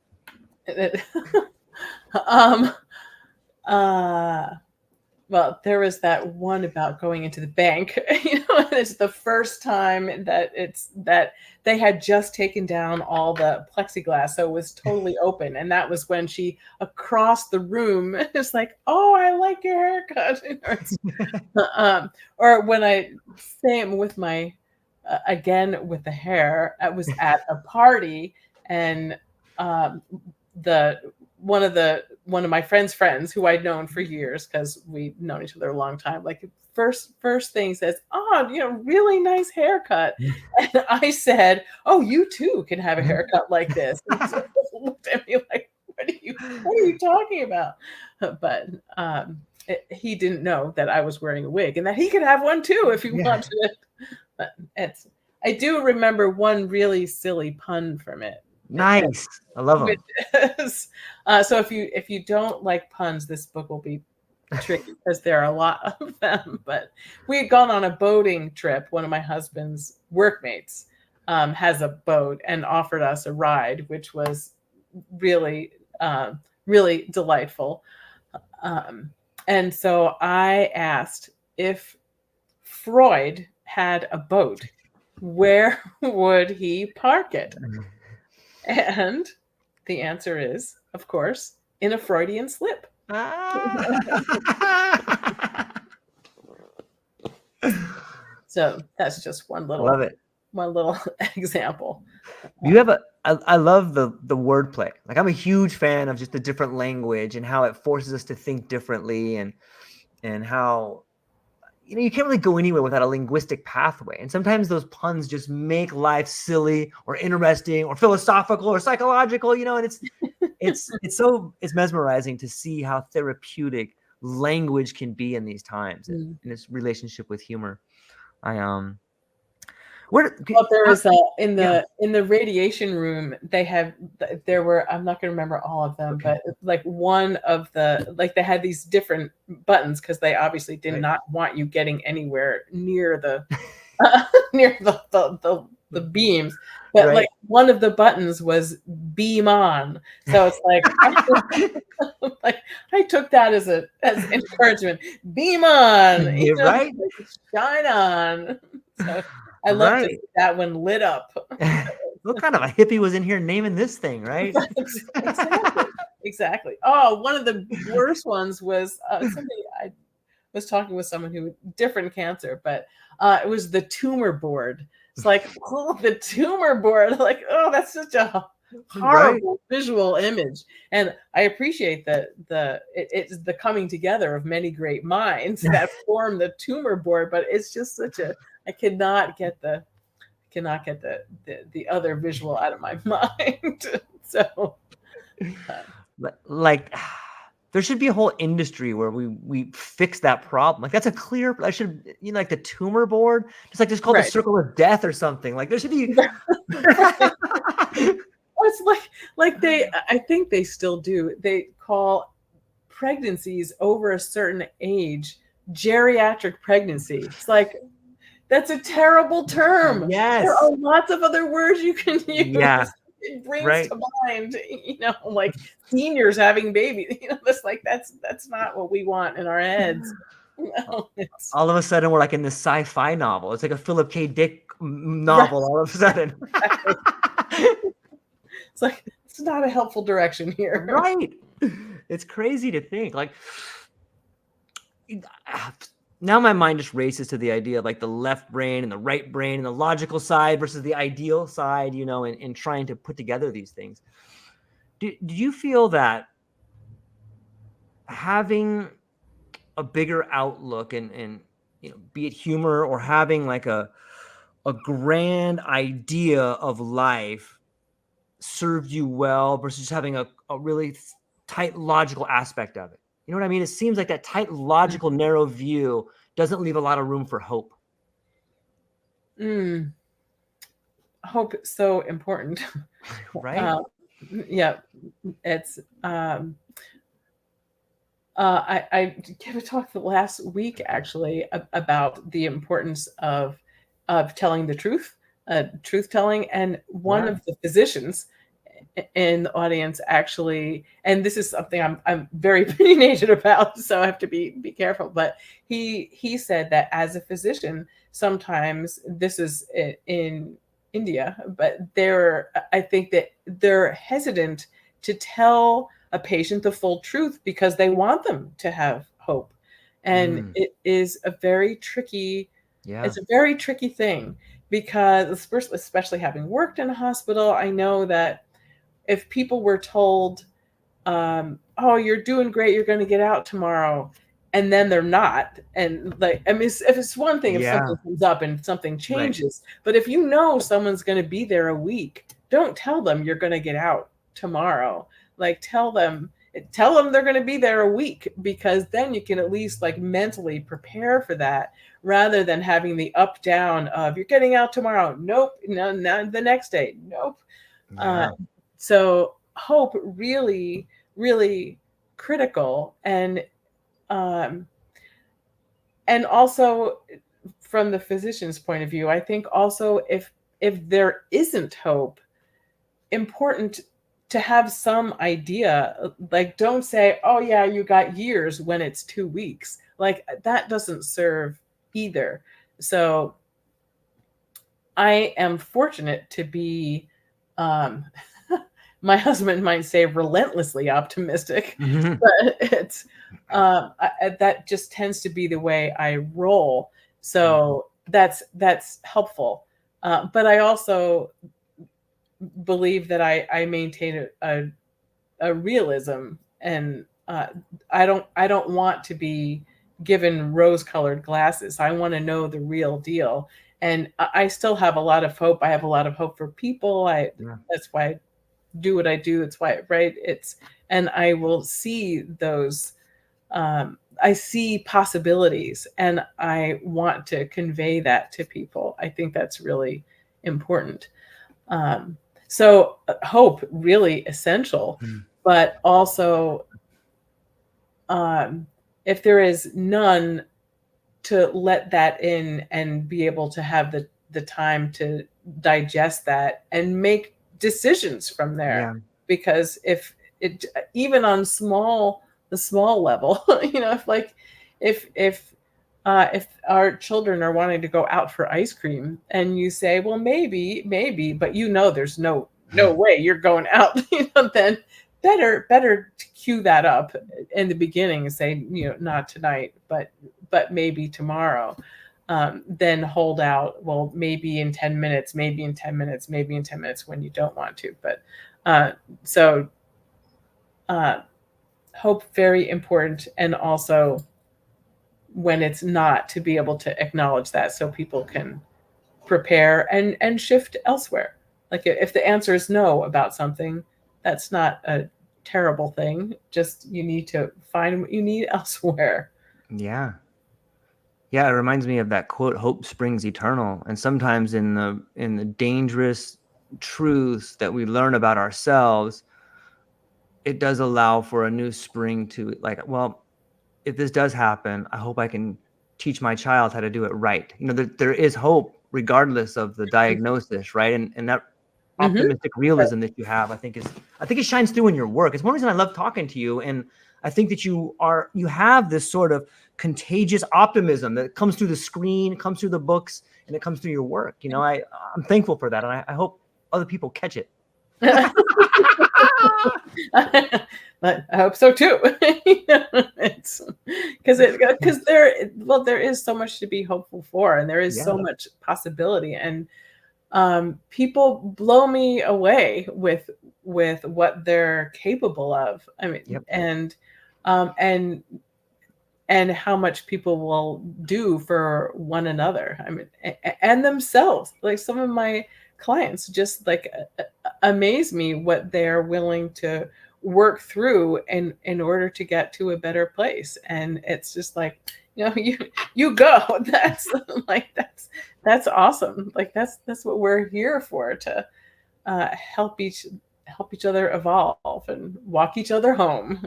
Well, there was that one about going into the bank, and it's the first time that they had just taken down all the plexiglass. So it was totally open. And that was when she, across the room, is like, oh, I like your haircut. Or when I, same with my, again, with the hair, I was at a party, and one of my friends who I'd known for years, because we'd known each other a long time, like first thing says, oh, really nice haircut. And I said, oh, you too can have a haircut like this. And he looked at me like, what are you talking about? But he didn't know that I was wearing a wig and that he could have one too if he wanted it. But I do remember one really silly pun from it. Nice. I love them. So if you don't like puns, this book will be tricky because there are a lot of them. But we had gone on a boating trip. One of my husband's workmates has a boat and offered us a ride, which was really, really delightful. And so I asked, if Freud had a boat, where would he park it? And the answer is, of course, in a Freudian slip. So that's just one little, love it. One little example. You have I love the wordplay. Like, I'm a huge fan of just the different language and how it forces us to think differently, and how, you can't really go anywhere without a linguistic pathway. And sometimes those puns just make life silly or interesting or philosophical or psychological, and it's mesmerizing to see how therapeutic language can be in these times, and its relationship with humor. Well, there was in the radiation room, there were, I'm not going to remember all of them, but like one of they had these different buttons because they obviously did not want you getting anywhere near the near the beams. But like one of the buttons was beam on. So it's like, I took that as encouragement. Beam on. Right. Shine on. So I love to see that one lit up. What kind of a hippie was in here naming this thing, right? Exactly. Oh, one of the worst ones was something I was talking with someone who different cancer, but it was the tumor board. It's like, oh, the tumor board. Like, oh, that's such a horrible visual image. And I appreciate that it's the coming together of many great minds that form the tumor board, but it's just such a, I cannot get the other visual out of my mind. So like there should be a whole industry where we fix that problem. Like that's a clear, I should, like the tumor board, just called the right. circle of death or something. Like there should be. It's like I think they still do. They call pregnancies over a certain age geriatric pregnancy. It's like, that's a terrible term. Yes. There are lots of other words you can use. Yeah. It brings Right. to mind, like seniors having babies. That's not what we want in our heads. No, all of a sudden we're like in this sci-fi novel. It's like a Philip K. Dick novel. Right. All of a sudden. It's like, it's not a helpful direction here. Right. It's crazy to think. Like, now my mind just races to the idea of like the left brain and the right brain and the logical side versus the ideal side, and trying to put together these things. Do you feel that having a bigger outlook and be it humor or having like a grand idea of life served you well versus just having a really tight logical aspect of it? You know what I mean? It seems like that tight logical narrow view doesn't leave a lot of room for hope. Hope is so important. Right. Yeah, it's I gave a talk last week actually about the importance of telling the truth, truth telling, and one of the physicians in the audience actually, and this is something I'm very opinionated about, so I have to be careful, but he said that as a physician, sometimes, this is in India, but I think that they're hesitant to tell a patient the full truth because they want them to have hope. And it is a very tricky, it's a very tricky thing, because especially having worked in a hospital, I know that if people were told, oh, you're doing great, you're going to get out tomorrow, and then they're not. And like, I mean, if it's one thing if something comes up and something changes, but if you know someone's going to be there a week, don't tell them you're going to get out tomorrow. Like, tell them they're going to be there a week, because then you can at least like mentally prepare for that, rather than having the up down of you're getting out tomorrow. Nope. No, not the next day. Nope. So hope really, really critical. And also from the physician's point of view, I think also if there isn't hope, important to have some idea. Like, don't say, oh yeah, you got years when it's 2 weeks. Like, that doesn't serve either. So I am fortunate to be, my husband might say relentlessly optimistic, but it's that just tends to be the way I roll. So that's helpful. But I also believe that I maintain a realism, and I don't want to be given rose-colored glasses. I want to know the real deal, and I still have a lot of hope. I have a lot of hope for people. That's why I do what I do. It's why, right? And I will see those. I see possibilities, and I want to convey that to people. I think that's really important. So hope, really essential, but also if there is none, to let that in and be able to have the time to digest that and make decisions from there. Because if it, even on the small level, if our children are wanting to go out for ice cream, and you say, well, maybe, but there's no way you're going out, then better to cue that up in the beginning and say, not tonight, but maybe tomorrow. Then hold out, well, maybe in 10 minutes, maybe in 10 minutes when you don't want to. But so hope, very important. And also, when it's not, to be able to acknowledge that, so people can prepare and shift elsewhere. Like, if the answer is no about something, that's not a terrible thing. Just you need to find what you need elsewhere. Yeah. Yeah, it reminds me of that quote, hope springs eternal. And sometimes in the dangerous truths that we learn about ourselves, it does allow for a new spring to, like, well, if this does happen, I hope I can teach my child how to do it right. There is hope regardless of the diagnosis, right? And that Mm-hmm. optimistic realism that you have, I think it shines through in your work. It's one reason I love talking to you. And I think that you have this sort of contagious optimism that comes through the screen, comes through the books, and it comes through your work. I'm thankful for that. And I hope other people catch it. But I hope so too. It's because there is so much to be hopeful for, and there is so much possibility, and people blow me away with what they're capable of. I mean, and how much people will do for one another. I mean, and themselves. Like some of my clients just like amaze me what they're willing to work through in order to get to a better place. And it's just like, you go. That's that's awesome. Like that's what we're here for, to help each other evolve and walk each other home.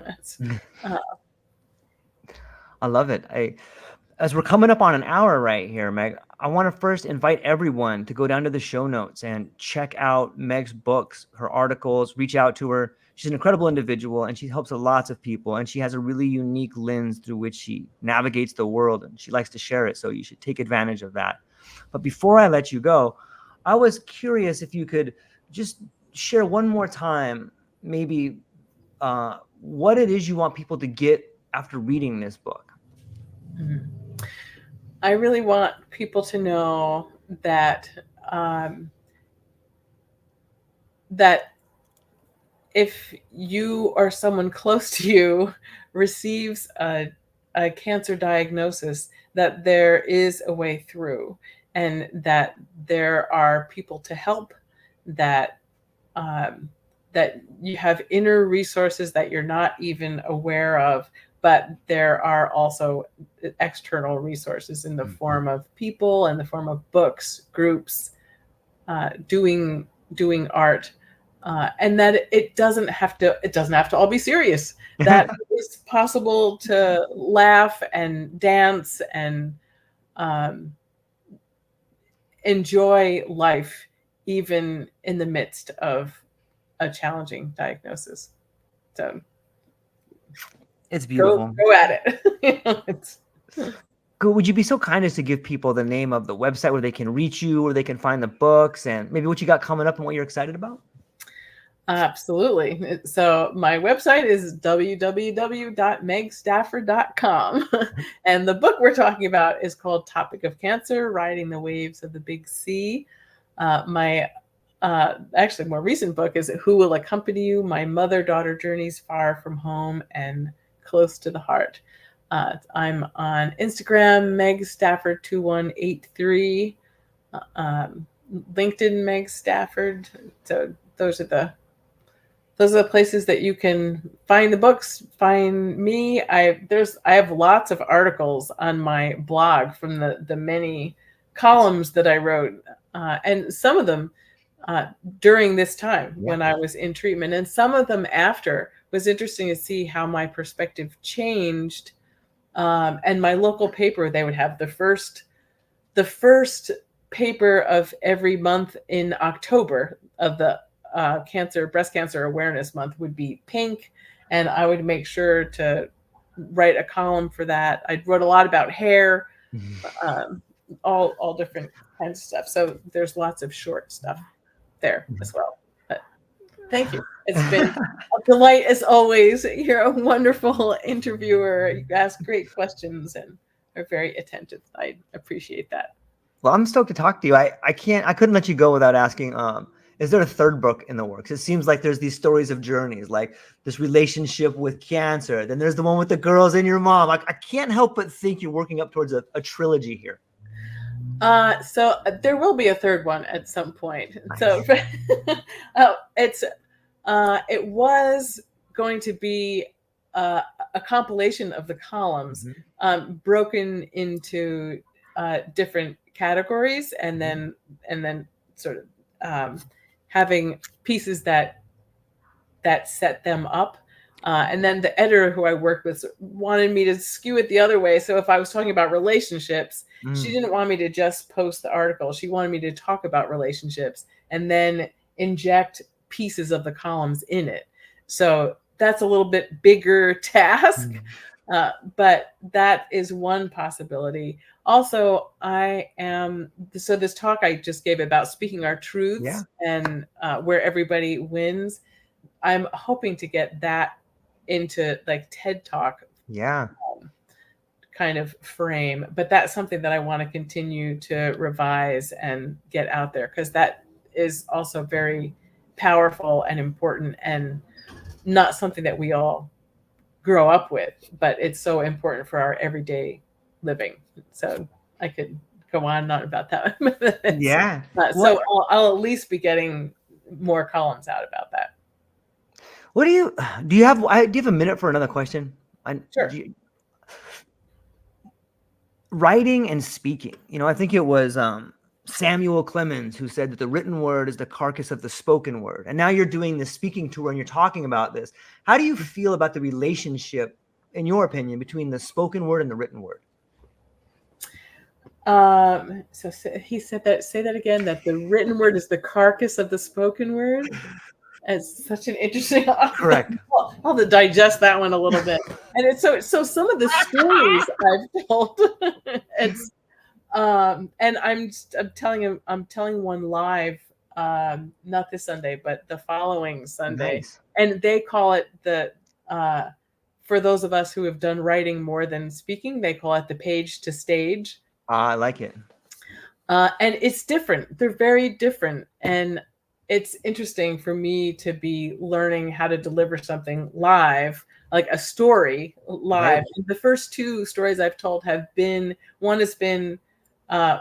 I love it. As we're coming up on an hour right here, Meg, I want to first invite everyone to go down to the show notes and check out Meg's books, her articles, reach out to her. She's an incredible individual, and she helps lots of people, and she has a really unique lens through which she navigates the world, and she likes to share it, so you should take advantage of that. But before I let you go, I was curious if you could just share one more time, maybe what it is you want people to get after reading this book. Mm-hmm. I really want people to know that that if you or someone close to you receives a cancer diagnosis, that there is a way through, and that there are people to help, that that you have inner resources that you're not even aware of, but there are also external resources in the form of people, in the form of books, groups, doing art, and that it doesn't have to all be serious. That it's possible to laugh and dance and enjoy life, even in the midst of a challenging diagnosis. So it's beautiful. Go at it. Would you be so kind as to give people the name of the website where they can reach you, where they can find the books, and maybe what you got coming up and what you're excited about? Absolutely. So my website is www.megstafford.com. And the book we're talking about is called Topic of Cancer, Riding the Waves of the Big C. My actually more recent book is Who Will Accompany You? My Mother-Daughter Journeys Far from Home and Close to the Heart. I'm on Instagram, Meg Stafford 2183, LinkedIn, Meg Stafford. So those are the places that you can find the books, find me. I have lots of articles on my blog from the many columns that I wrote, and some of them during this time when I was in treatment, and some of them after. It was interesting to see how my perspective changed. And my local paper, they would have the first paper of every month in October of the breast cancer awareness month would be pink, and I would make sure to write a column for that. I wrote a lot about hair, all different kinds of stuff. So there's lots of short stuff there as well. But thank you. It's been a delight as always. You're a wonderful interviewer. You ask great questions and are very attentive. I appreciate that. Well, I'm stoked to talk to you. I couldn't let you go without asking, is there a third book in the works? It seems like there's these stories of journeys, like this relationship with cancer. Then there's the one with the girls and your mom. Like, I can't help but think you're working up towards a trilogy here. So there will be a third one at some point. So it's It was going to be a compilation of the columns, broken into different categories, and then sort of having pieces that set them up. And then the editor who I worked with wanted me to skew it the other way. So if I was talking about relationships, she didn't want me to just post the article. She wanted me to talk about relationships and then inject pieces of the columns in it. So that's a little bit bigger task, but that is one possibility. Also, so this talk I just gave about speaking our truths and where everybody wins, I'm hoping to get that into like TED Talk kind of frame, but that's something that I want to continue to revise and get out there, because that is also very powerful and important, and not something that we all grow up with, but it's so important for our everyday living. So I could go on and on about that. So I'll at least be getting more columns out about that. What do you have a minute for another question? Sure. Writing and speaking, I think it was Samuel Clemens who said that the written word is the carcass of the spoken word. And now you're doing this speaking tour and you're talking about this. How do you feel about the relationship, in your opinion, between the spoken word and the written word? So he said that, say that again, that the written word is the carcass of the spoken word. It's such an interesting. Correct. I'll have to digest that one a little bit. And it's so some of the stories I've told, it's and I'm telling one live, not this Sunday, but the following Sunday. Nice. And they call it for those of us who have done writing more than speaking, they call it the page to stage. I like it. And it's different. They're very different. And it's interesting for me to be learning how to deliver something live, like a story live. Right. The first two stories I've told one has been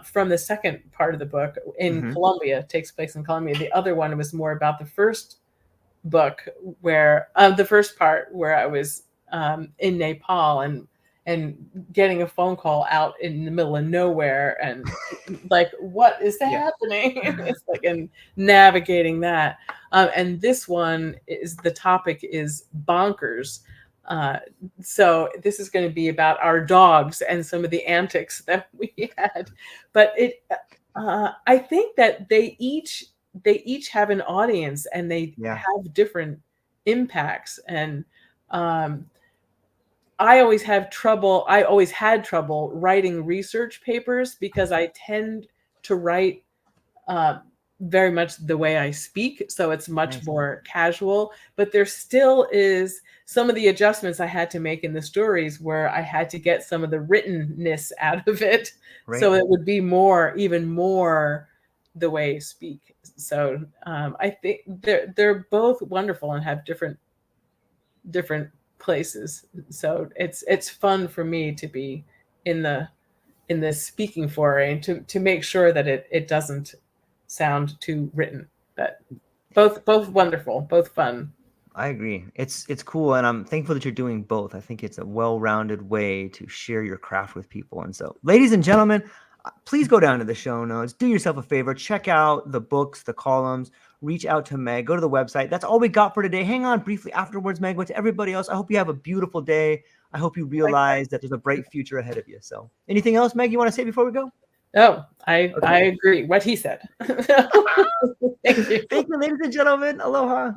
from the second part of the book in Colombia, takes place in Colombia. The other one was more about the first book, where the first part where I was in Nepal and getting a phone call out in the middle of nowhere, and like, what is happening? It's like, and navigating that. And this one the topic is bonkers. So this is going to be about our dogs and some of the antics that we had. But I think that they each have an audience, and they have different impacts. And I always had trouble writing research papers, because I tend to write very much the way I speak. So it's much more casual, but there still is some of the adjustments I had to make in the stories where I had to get some of the writtenness out of it. Right. So it would be even more the way you speak. So I think they're both wonderful and have different places. So it's fun for me to be in the speaking foray, and to make sure that it doesn't sound too written. But both wonderful, both fun. I agree. It's cool, and I'm thankful that you're doing both. I think it's a well-rounded way to share your craft with people. And so, ladies and gentlemen, please go down to the show notes. Do yourself a favor. Check out the books, the columns. Reach out to Meg. Go to the website. That's all we got for today. Hang on briefly afterwards, Meg. But to everybody else, I hope you have a beautiful day. I hope you realize that there's a bright future ahead of you. So, anything else, Meg, you want to say before we go? Oh, I agree. What he said. Thank you. Thank you, ladies and gentlemen. Aloha.